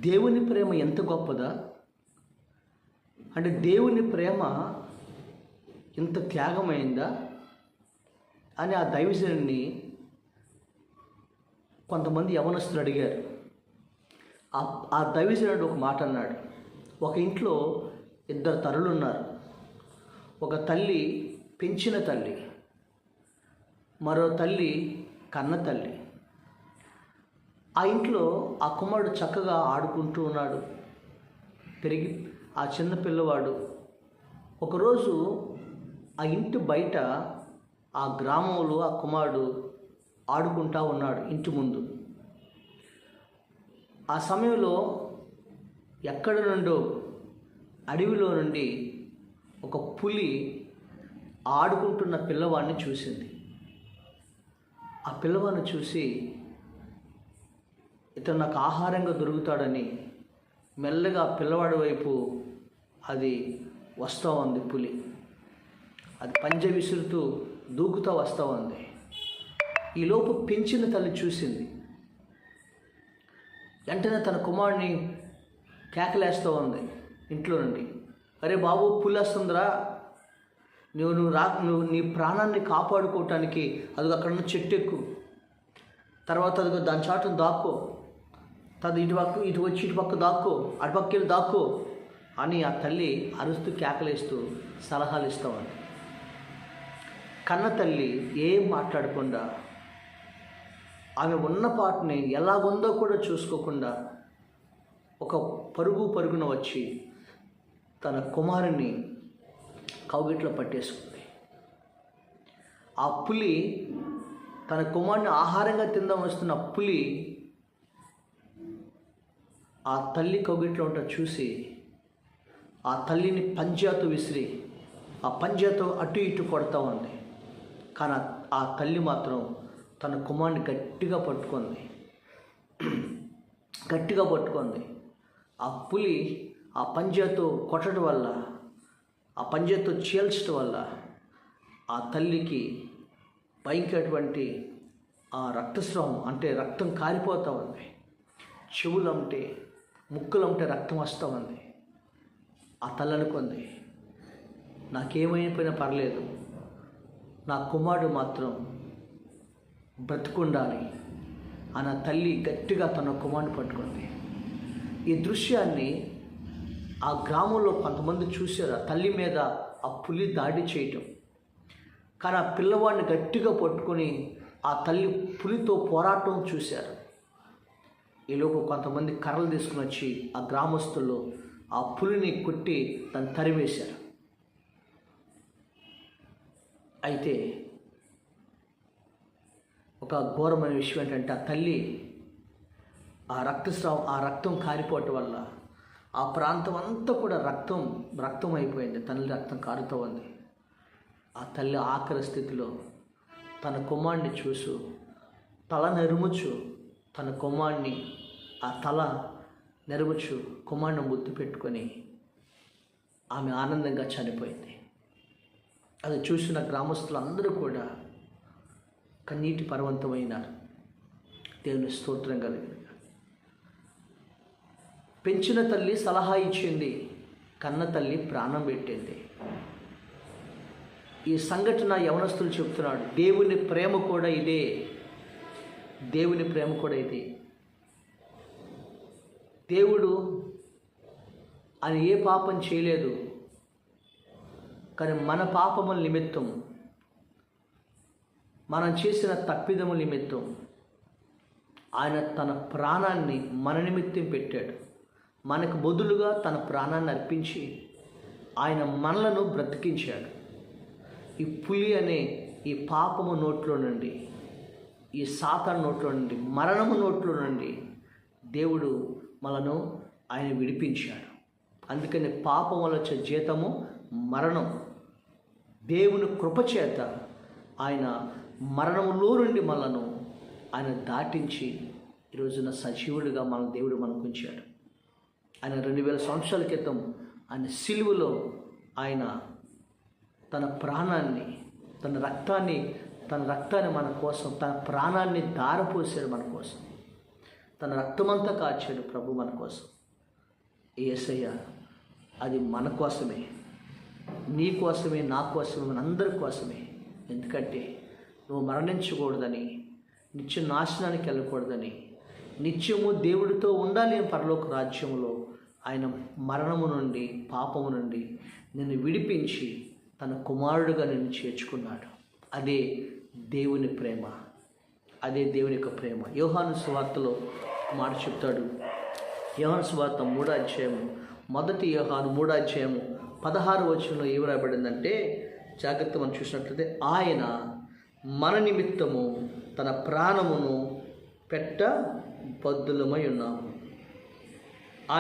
దేవుని ప్రేమ ఎంత గొప్పదా, అంటే దేవుని ప్రేమ ఇంత త్యాగమైందా అని ఆ దైవజనుడిని కొంతమంది యవనస్తులు అడిగారు. ఆ దైవజనుడు ఒక మాట అన్నాడు. ఒక ఇంట్లో ఇద్దరు తల్లులు ఉన్నారు. ఒక తల్లి పెంచిన తల్లి, మరో తల్లి కన్న తల్లి. ఆ ఇంట్లో ఆ కుమారుడు చక్కగా ఆడుకుంటూ ఉన్నాడు. పెరిగి ఆ చిన్న పిల్లవాడు ఒకరోజు ఆ ఇంటి బయట ఆ గ్రామంలో ఆ కుమారుడు ఆడుకుంటూ ఉన్నాడు ఇంటి ముందు. ఆ సమయంలో ఎక్కడ నుండో అడవిలో నుండి ఒక పులి ఆడుకుంటున్న పిల్లవాడిని చూసింది. ఆ పిల్లవాడిని చూసి ఇతను నాకు ఆహారంగా దొరుకుతాడని మెల్లగా పిల్లవాడి వైపు అది వస్తూ ఉంది. పులి అది పంజ విసురుతూ దూకుతూ వస్తూ ఉంది. ఈలోపు పెంచిన తల్లి చూసింది. వెంటనే తన కుమారుడిని కేకలేస్తూ ఉంది ఇంట్లో నుండి. అరే బాబు, పులి వస్తుందిరా, నువ్వు నీ ప్రాణాన్ని కాపాడుకోవటానికి అది అక్కడ ఉన్న చెట్టు ఎక్కు, తర్వాత అదిగో దాని చాటును దాక్కో, ఇటు వచ్చి ఇటు పక్క దాక్కో, అటుపక్క వెళ్ళి దాక్కో అని ఆ తల్లి అరుస్తూ కేకలేస్తూ సలహాలు ఇస్తామని. కన్న తల్లి ఏం మాట్లాడకుండా ఆమె ఉన్న పాటని ఎలాగుందో కూడా చూసుకోకుండా ఒక పరుగున వచ్చి తన కుమారుని కౌగిట్లో పట్టేసుకుంది. ఆ పులి తన కుమారుని ఆహారంగా తిందాం వస్తున్న పులి ఆ తల్లి కౌగిట్లో ఉంటా చూసి ఆ తల్లిని పంజాతో విసిరి ఆ పంజాతో అటు ఇటు కొడతా ఉంది. కానీ ఆ తల్లి మాత్రం తన కుమారుని గట్టిగా పట్టుకుంది. ఆ పులి ఆ పంజాతో కొట్టడం వల్ల, ఆ పంజాతో చీల్చడం వల్ల ఆ తల్లికి భయంకరటువంటి ఆ రక్తస్రావం, అంటే రక్తం కారిపోతూ ఉంది. చెవులంటే ముక్కులంటే రక్తం వస్తూ ఉంది. ఆ తల్లి అనుకుంది, నాకేమైపోయినా పర్లేదు, నా కుమారుడు మాత్రం బ్రతుకుండాలి అని ఆ తల్లి గట్టిగా తన కుమారుని పట్టుకుంది. ఈ దృశ్యాన్ని ఆ గ్రామంలో కొంతమంది చూశారు. ఆ తల్లి మీద ఆ పులి దాడి చేయటం. కానీ ఆ పిల్లవాడిని గట్టిగా పట్టుకొని ఆ తల్లి పులితో పోరాటం చూశారు. ఈలోపు కొంతమంది కర్రలు తీసుకుని వచ్చి ఆ గ్రామస్తులు ఆ పులిని కొట్టి దాన్ని తరివేశారు. అయితే ఒక ఘోరమైన విషయం ఏంటంటే, ఆ తల్లి ఆ రక్తం కారిపోవటం వల్ల ఆ ప్రాంతం అంతా కూడా రక్తం అయిపోయింది. తల్లి రక్తం కారుతూ ఉంది. ఆ తల్లి ఆఖరి స్థితిలో తన కుమారుడిని చూసు తల నెరుముచు తన కుమారుడిని ఆ తల నెరవచ్చు కుమారుని ముద్దు పెట్టుకొని ఆమె ఆనందంగా చనిపోయింది. అది చూసిన గ్రామస్తులందరూ కూడా కన్నీటి పర్వంతమైనారు. దేవుని స్తోత్రం కలిగింది. పెంచిన తల్లి సలహా ఇచ్చింది, కన్న తల్లి ప్రాణం పెట్టింది. ఈ సంఘటన యవనస్తులు చెప్తున్నాడు. దేవుని ప్రేమ కూడా ఇదే. దేవుడు ఆయన ఏ పాపం చేయలేదు, కానీ మన పాపముల నిమిత్తం, మనం చేసిన తప్పిదముల నిమిత్తం ఆయన తన ప్రాణాన్ని మన నిమిత్తం పెట్టాడు. మనకు బదులుగా తన ప్రాణాన్ని అర్పించి ఆయన మనలను బ్రతికించాడు. ఈ పులి అనే ఈ పాపము నోట్లో నుండి, ఈ సాతాను నోట్లో నుండి, మరణము నోట్లో నుండి దేవుడు మనను ఆయన విడిపించాడు. అందుకని పాపం వల్ల వచ్చే జీతము మరణం. దేవుని కృపచేత ఆయన మరణంలో నుండి మనను ఆయన దాటించి ఈరోజున సజీవుడిగా మన దేవుడు మనకు ఉంచాడు. ఆయన 2000 సంవత్సరాల క్రితం ఆయన సిలువలో ఆయన తన ప్రాణాన్ని, తన రక్తాన్ని మన కోసం, తన ప్రాణాన్ని ధారపోసాడు మన కోసం. తన రక్తమంతా కార్చాడు ప్రభు మన కోసం. యేసయ్య అది మన కోసమే, నీ కోసమే, నా కోసమే, మనందరి కోసమే. ఎందుకంటే నువ్వు మరణించకూడదని, నిత్య నాశనానికి వెళ్ళకూడదని, నిత్యము దేవుడితో ఉండాలి పరలోక రాజ్యంలో. ఆయన మరణము నుండి, పాపము నుండి నిన్ను విడిపించి తన కుమారుడుగా నిన్ను చేర్చుకున్నాడు. అదే దేవుని ప్రేమ, అదే దేవుని యొక్క ప్రేమ. యోహాను సువార్తలో మాట చెప్తాడు. యోహాను సువార్త 3వ అధ్యాయము, 1 యోహాను 3వ అధ్యాయము 16వ వచనంలో ఏమి రాయబడిందంటే, జాగ్రత్త మనం చూసినట్లయితే, ఆయన మన నిమిత్తము తన ప్రాణమును పెట్ట బద్దులమై ఉన్నాము.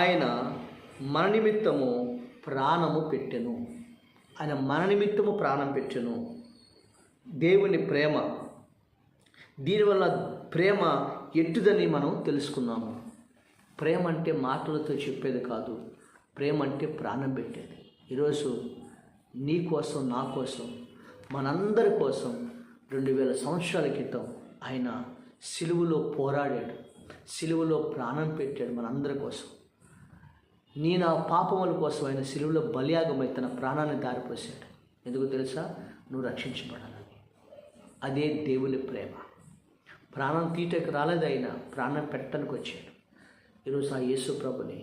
ఆయన మన నిమిత్తము ప్రాణము పెట్టెను. ఆయన మన నిమిత్తము ప్రాణం పెట్టెను. దేవుని ప్రేమ, దీనివల్ల ప్రేమ ఎట్టుదని మనం తెలుసుకున్నాము. ప్రేమ అంటే మాటలతో చెప్పేది కాదు, ప్రేమ అంటే ప్రాణం పెట్టేది. ఈరోజు నీ కోసం, నా కోసం, మనందరి కోసం 2000 సంవత్సరాల క్రితం ఆయన సిలువలో పోరాడాడు, సిలువలో ప్రాణం పెట్టాడు మనందరి కోసం. నా పాపముల కోసం ఆయన సిలువలో బలియాగమై తన ప్రాణాన్ని దారిపోసాడు. ఎందుకు తెలుసా? నువ్వు రక్షించబడాలని. అదే దేవుని ప్రేమ. ప్రాణం తీయటకు రాలేదు, ఆయన ప్రాణం పెట్టడానికి వచ్చాడు. ఈరోజు ఆ యేసు ప్రభుని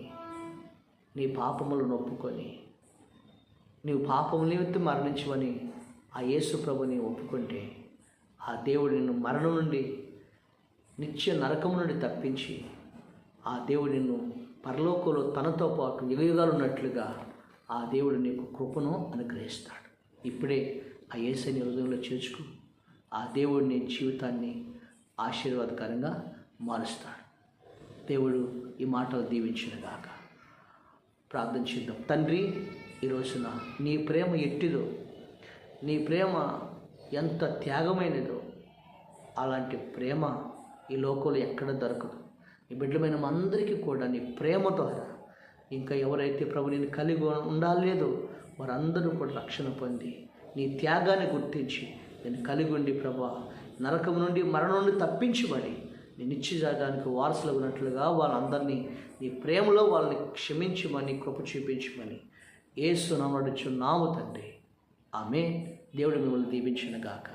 నీ పాపములను ఒప్పుకొని, నీవు పాపముల నిమిత్తం మరణించమని ఆ యేసు ప్రభుని ఒప్పుకుంటే, ఆ దేవుడు నిన్ను మరణం నుండి, నిత్య నరకం నుండి తప్పించి, ఆ దేవుడు నిన్ను పరలోకంలో తనతో పాటు యుగయుగాలు ఉన్నట్లుగా ఆ దేవుడు నీకు కృపను అనుగ్రహిస్తాడు. ఇప్పుడే ఆ యేసుని హృదయంలో చేర్చుకు, ఆ దేవుడు నీ జీవితాన్ని ఆశీర్వాదకరంగా మారుస్తాడు. దేవుడు ఈ మాటలు దీవించునుగాక. ప్రార్థన చేద్దాం. తండ్రి, ఈ రోజున నీ ప్రేమ ఎట్టిదో, నీ ప్రేమ ఎంత త్యాగమైనదో, అలాంటి ప్రేమ ఈ లోకంలో ఎక్కడ దొరకదు. ఈ బిడ్డలమైన అందరికీ కూడా నీ ప్రేమ ద్వారా, ఇంకా ఎవరైతే ప్రభు నేను కలిగి ఉండాలేదో వారందరూ కూడా రక్షణ పొంది నీ త్యాగాన్ని గుర్తించి నేను కలిగి ఉండి ప్రభా నరకం నుండి, మరణం నుండి తప్పించబడి నీ నిత్య జాగానికి వారసులు ఉన్నట్లుగా వాళ్ళందరినీ నీ ప్రేమలో వాళ్ళని క్షమించమని, కృప చూపించమని యేసు నామమున అడుగుచున్నాము తండ్రి. ఆమేన్. దేవుడు మిమ్మల్ని దీవించును గాక.